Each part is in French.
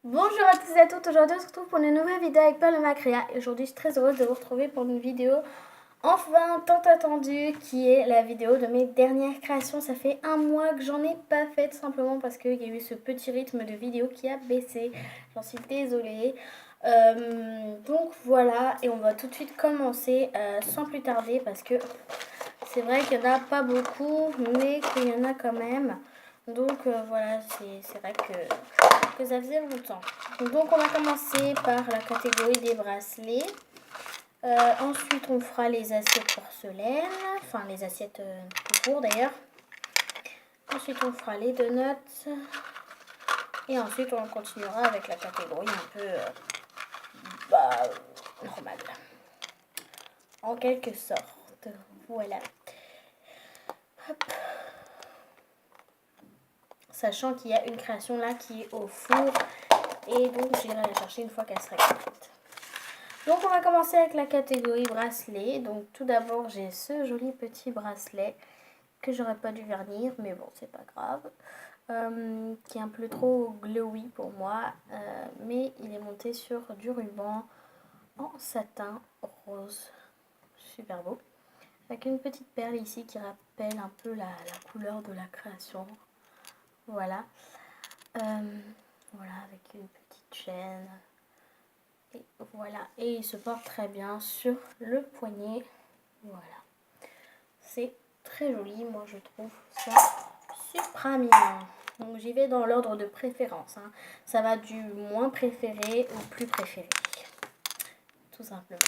Bonjour à tous et à toutes, aujourd'hui on se retrouve pour une nouvelle vidéo avec Paloma Crea et aujourd'hui je suis très heureuse de vous retrouver pour une vidéo enfin tant attendue qui est la vidéo de mes dernières créations. Ça fait un mois que j'en ai pas fait tout simplement parce qu'il y a eu ce petit rythme de vidéo qui a baissé, j'en suis désolée. Donc voilà, et on va tout de suite commencer sans plus tarder parce que c'est vrai qu'il n'y en a pas beaucoup mais qu'il y en a quand même. Donc voilà, c'est vrai que ça faisait longtemps. Donc on va commencer par la catégorie des bracelets. Ensuite on fera les assiettes porcelaine, enfin les assiettes tout court d'ailleurs. Ensuite on fera les donuts. Et ensuite on continuera avec la catégorie un peu normale. En quelque sorte. Voilà. Hop. Sachant qu'il y a une création là qui est au four. Et donc j'irai la chercher une fois qu'elle sera cuite. Donc on va commencer avec la catégorie bracelet. Donc tout d'abord j'ai ce joli petit bracelet que j'aurais pas dû vernir, mais bon c'est pas grave. Qui est un peu trop glowy pour moi, mais il est monté sur du ruban en satin rose. Super beau. Avec une petite perle ici qui rappelle un peu la couleur de la création. Voilà. Voilà, avec une petite chaîne. Et voilà, et il se porte très bien sur le poignet. Voilà, c'est très joli, moi je trouve ça super mignon. Donc j'y vais dans l'ordre de préférence, hein. Ça va du moins préféré au plus préféré, tout simplement.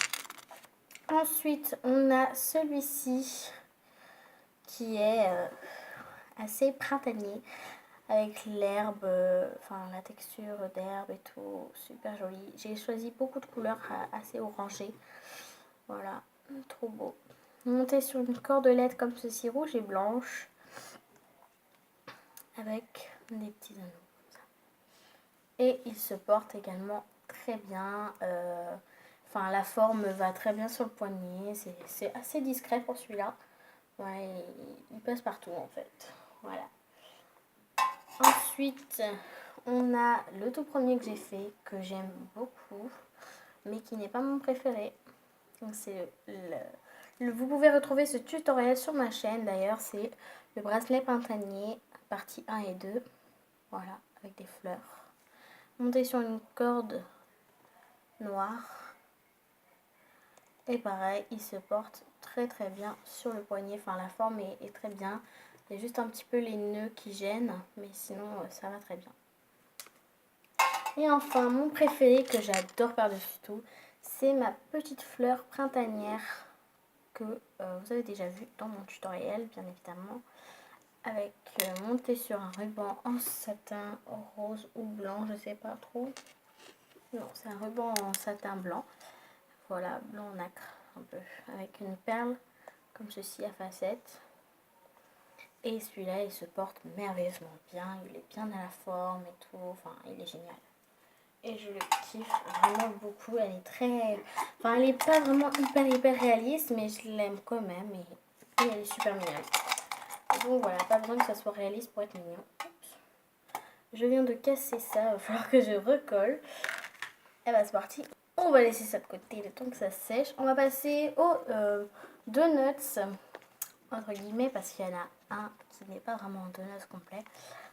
Ensuite on a celui-ci qui est assez printanier, avec l'herbe, enfin la texture d'herbe et tout, super joli. J'ai choisi beaucoup de couleurs assez orangées. Voilà, trop beau. Monté sur une cordelette comme ceci, rouge et blanche, avec des petits anneaux comme ça. Et il se porte également très bien. Enfin, la forme va très bien sur le poignet. C'est assez discret pour celui-là. Ouais, il passe partout en fait. Voilà. Ensuite, on a le tout premier que j'ai fait, que j'aime beaucoup, mais qui n'est pas mon préféré. Donc c'est vous pouvez retrouver ce tutoriel sur ma chaîne d'ailleurs, c'est le bracelet printanier, partie 1 et 2. Voilà, avec des fleurs. Monté sur une corde noire. Et pareil, il se porte très très bien sur le poignet. Enfin, la forme est très bien. Il y a juste un petit peu les nœuds qui gênent, mais sinon ça va très bien. Et enfin, mon préféré que j'adore par-dessus tout, c'est ma petite fleur printanière que vous avez déjà vu dans mon tutoriel, bien évidemment. Avec monté sur un ruban en satin rose ou blanc, je sais pas trop. Non, c'est un ruban en satin blanc. Voilà, blanc nacre un peu, avec une perle comme ceci à facettes. Et celui-là, il se porte merveilleusement bien, il est bien à la forme et tout, enfin, il est génial. Et je le kiffe vraiment beaucoup, elle est très... Enfin, elle n'est pas vraiment hyper réaliste, mais je l'aime quand même, et elle est super mignonne. Donc voilà, pas besoin que ça soit réaliste pour être mignon. Je viens de casser ça, il va falloir que je recolle. Et bah c'est parti, on va laisser ça de côté le temps que ça sèche. On va passer aux donuts, entre guillemets, parce qu'il y en a un qui n'est pas vraiment un donut complet.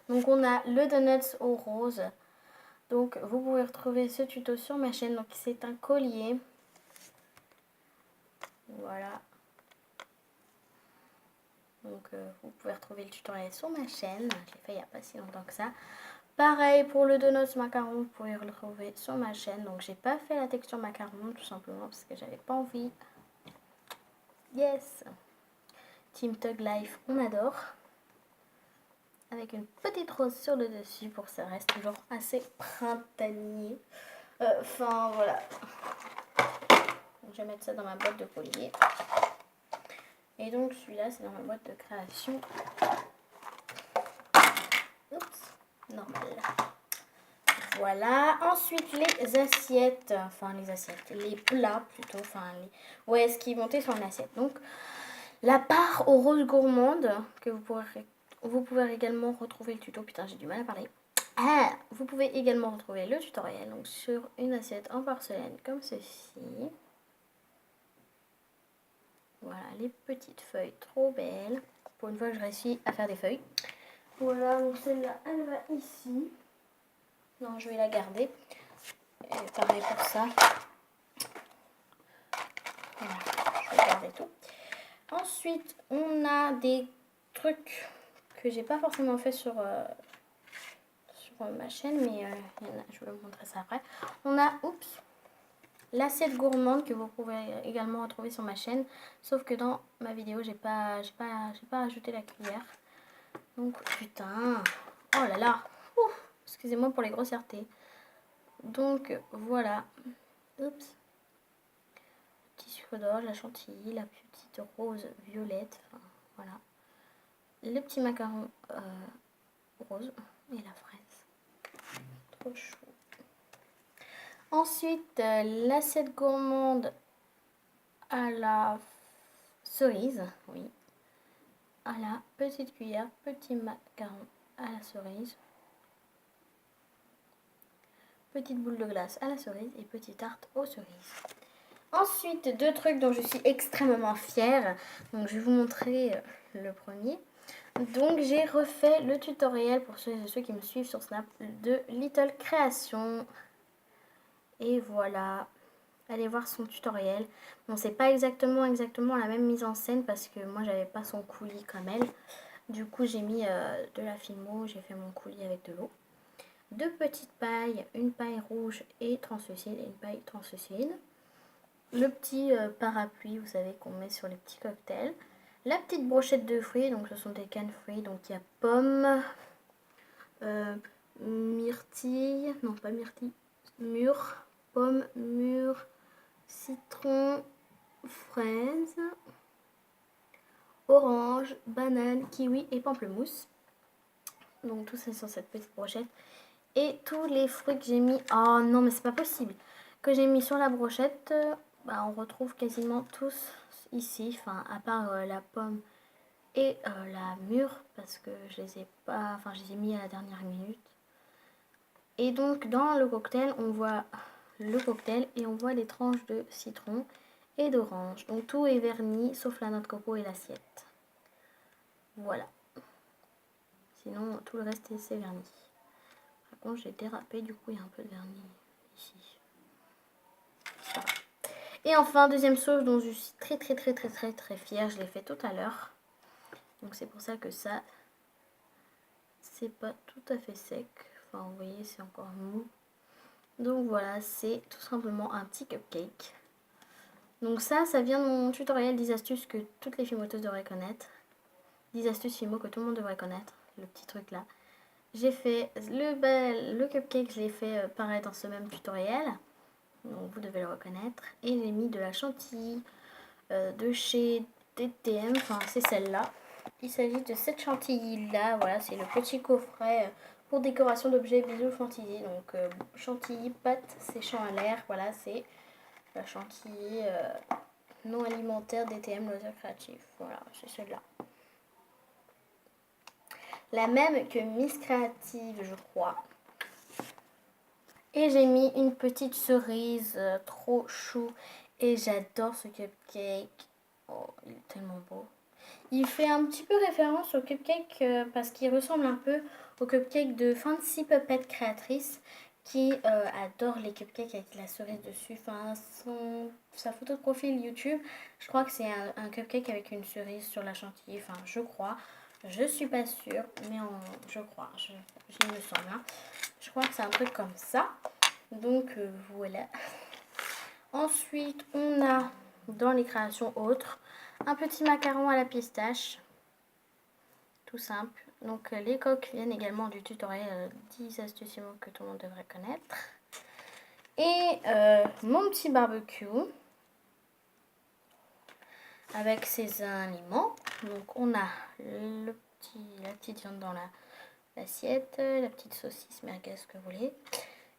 Donc on a le donuts au rose. Donc vous pouvez retrouver ce tuto sur ma chaîne. Donc c'est un collier. Voilà. Donc vous pouvez retrouver le tutoriel sur ma chaîne. J'ai fait il n'y a pas si longtemps que ça. Pareil pour le donuts macaron, vous pouvez le retrouver sur ma chaîne. Donc j'ai pas fait la texture macaron tout simplement parce que j'avais pas envie. Yes. Team Tug Life, on adore. Avec une petite rose sur le dessus pour que ça reste toujours assez printanier. Enfin voilà. Donc, je vais mettre ça dans ma boîte de collier. Et donc celui-là c'est dans ma boîte de création. Oups, normal. Voilà, ensuite les assiettes, les plats plutôt, ouais, ce qui est monté sur une assiette. Donc la part aux roses gourmandes, que vous pouvez également retrouver le tuto, putain j'ai du mal à parler. Ah, vous pouvez également retrouver le tutoriel donc, sur une assiette en porcelaine comme ceci. Voilà, les petites feuilles trop belles. Pour une fois, je réussis à faire des feuilles. Voilà, donc celle-là, elle va ici. Non, je vais la garder. Et pareil pour ça. Voilà, je vais garder tout. Ensuite, on a des trucs que j'ai pas forcément fait sur ma chaîne, mais je vais vous montrer ça après. On a, oups, l'assiette gourmande que vous pouvez également retrouver sur ma chaîne, sauf que dans ma vidéo, j'ai pas rajouté la cuillère. Donc, putain, oh là là, excusez-moi pour les grossièretés. Donc, voilà, oups, petit sucre d'orge, la chantilly, la petite rose violette, enfin, voilà. Le petit macaron rose et la fraise. Trop chou. Ensuite, l'assiette gourmande à la cerise. Oui. À la petite cuillère, petit macaron à la cerise. Petite boule de glace à la cerise et petite tarte aux cerises. Ensuite, deux trucs dont je suis extrêmement fière. Donc, je vais vous montrer le premier. Donc j'ai refait le tutoriel pour ceux qui me suivent sur Snap de Little Création. Et voilà, allez voir son tutoriel. Bon, c'est pas exactement la même mise en scène parce que moi j'avais pas son coulis comme elle. Du coup j'ai mis de la Fimo, j'ai fait mon coulis avec de l'eau. Deux petites pailles, une paille rouge et translucide et une paille translucide. Le petit parapluie, vous savez, qu'on met sur les petits cocktails. La petite brochette de fruits, donc ce sont des cannes fruits, donc il y a pommes, myrtille, non pas myrtille, mûre, pomme, mûre, citron, fraise, orange, banane, kiwi et pamplemousse. Donc tout ça sur cette petite brochette. Et tous les fruits que j'ai mis, oh non mais c'est pas possible, que j'ai mis sur la brochette, bah, on retrouve quasiment tous ici, enfin à part la pomme et la mûre parce que je les ai mis à la dernière minute. Et donc dans le cocktail, on voit le cocktail et on voit les tranches de citron et d'orange. Donc tout est verni sauf la noix de coco et l'assiette. Voilà. Sinon tout le reste c'est verni. Par contre j'ai dérapé, du coup il y a un peu de vernis ici. Ça. Et enfin deuxième sauce dont je suis très fière, je l'ai fait tout à l'heure. Donc c'est pour ça que ça c'est pas tout à fait sec. Enfin vous voyez c'est encore mou. Donc voilà, c'est tout simplement un petit cupcake. Donc ça vient de mon tutoriel 10 astuces que toutes les fimoteuses devraient connaître. 10 astuces fimo que tout le monde devrait connaître, le petit truc là. J'ai fait le cupcake, je l'ai fait pareil dans ce même tutoriel. Donc vous devez le reconnaître. Et j'ai mis de la chantilly de chez DTM, enfin c'est celle-là. Il s'agit de cette chantilly là, voilà, c'est le petit coffret pour décoration d'objets bisous chantilly. Donc chantilly, pâte séchant à l'air, voilà, c'est la chantilly non alimentaire DTM Loisirs Créatifs. Voilà, c'est celle-là. La même que Miss Créative, je crois. Et j'ai mis une petite cerise trop chou. Et j'adore ce cupcake. Oh, il est tellement beau. Il fait un petit peu référence au cupcake parce qu'il ressemble un peu au cupcake de Fancy Puppet Créatrice qui adore les cupcakes avec la cerise dessus. Enfin, sa photo de profil YouTube, je crois que c'est un cupcake avec une cerise sur la chantilly. Enfin, je crois. Je suis pas sûre, mais je crois. Il me semble. Hein. Je crois que c'est un truc comme ça. Donc, voilà. Ensuite, on a dans les créations autres un petit macaron à la pistache. Tout simple. Donc les coques viennent également du tutoriel 10 astuces que tout le monde devrait connaître. Et mon petit barbecue avec ses aliments. Donc on a la petite viande dans l'assiette, la petite saucisse merguez que vous voulez.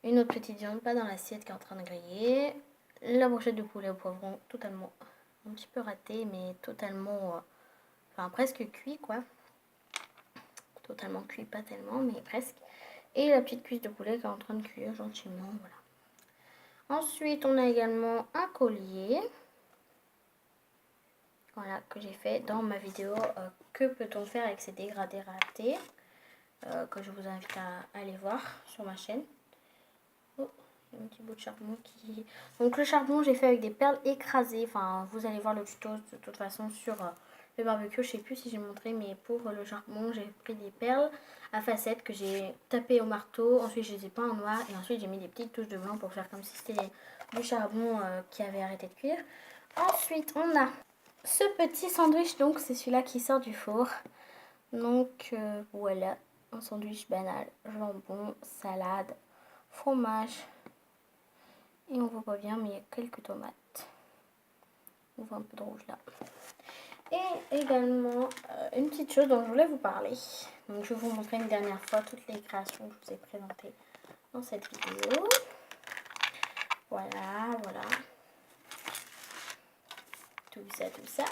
Une autre petite viande pas dans l'assiette qui est en train de griller. La brochette de poulet au poivron totalement un petit peu ratée mais totalement enfin presque cuit quoi. Totalement cuit, pas tellement, mais presque. Et la petite cuisse de poulet qui est en train de cuire gentiment, voilà. Ensuite, on a également un collier. Voilà, que j'ai fait dans ma vidéo que peut-on faire avec ces dégradés ratés, que je vous invite à aller voir sur ma chaîne. Oh, il y a un petit bout de charbon qui... Donc le charbon, j'ai fait avec des perles écrasées. Enfin, vous allez voir le tuto de toute façon sur le barbecue. Je sais plus si j'ai montré, mais pour le charbon, j'ai pris des perles à facettes que j'ai tapées au marteau. Ensuite, je les ai peints en noir et ensuite, j'ai mis des petites touches de blanc pour faire comme si c'était du charbon qui avait arrêté de cuire. Ensuite, on a ce petit sandwich, donc c'est celui-là qui sort du four. Donc voilà, un sandwich banal, jambon, salade, fromage. Et on voit pas bien, mais il y a quelques tomates. On voit un peu de rouge là. Et également une petite chose dont je voulais vous parler. Donc je vais vous montrer une dernière fois toutes les créations que je vous ai présentées dans cette vidéo. Voilà, voilà. Tout ça, tout ça.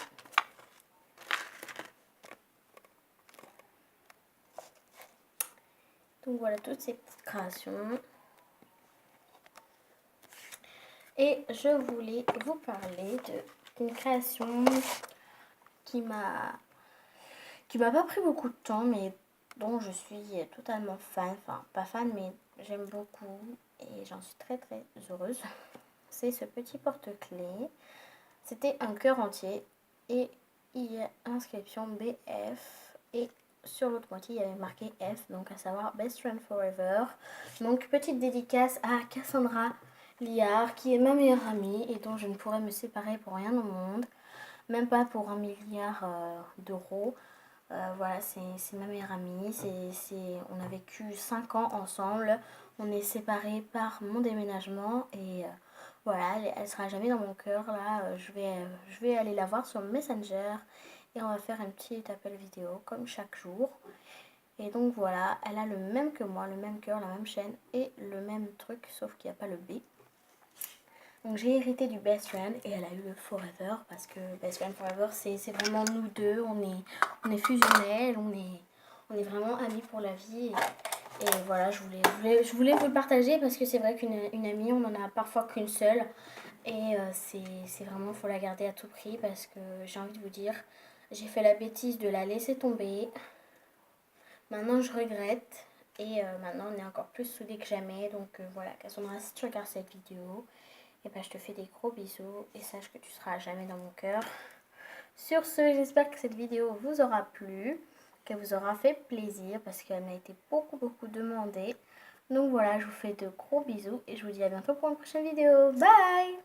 Donc voilà toutes ces petites créations. Et je voulais vous parler d'une création qui m'a pas pris beaucoup de temps, mais dont je suis totalement fan. Enfin, pas fan, mais j'aime beaucoup et j'en suis très très heureuse. C'est ce petit porte-clés. C'était un cœur entier et il y a inscription BF et sur l'autre moitié il y avait marqué F, donc à savoir Best Friend Forever. Donc petite dédicace à Cassandra Liard qui est ma meilleure amie et dont je ne pourrais me séparer pour rien au monde, même pas pour 1 milliard d'euros. Voilà, c'est ma meilleure amie, on a vécu 5 ans ensemble, on est séparés par mon déménagement et voilà, elle sera jamais dans mon cœur. Là, je vais aller la voir sur Messenger et on va faire un petit appel vidéo comme chaque jour. Et donc voilà, elle a le même que moi, le même cœur, la même chaîne et le même truc, sauf qu'il n'y a pas le B. Donc j'ai hérité du Best Friend et elle a eu le Forever parce que Best Friend Forever c'est vraiment nous deux, on est fusionnels, on est vraiment amis pour la vie. Et voilà, je voulais vous le partager parce que c'est vrai qu'une amie, on n'en a parfois qu'une seule. Et c'est vraiment, faut la garder à tout prix parce que j'ai envie de vous dire, j'ai fait la bêtise de la laisser tomber. Maintenant, je regrette. Et maintenant, on est encore plus soudés que jamais. Donc voilà, Cassandra, si tu regardes cette vidéo, et ben, je te fais des gros bisous et sache que tu seras à jamais dans mon cœur. Sur ce, j'espère que cette vidéo vous aura plu, qu'elle vous aura fait plaisir parce qu'elle m'a été beaucoup demandée. Donc voilà, je vous fais de gros bisous et je vous dis à bientôt pour une prochaine vidéo. Bye!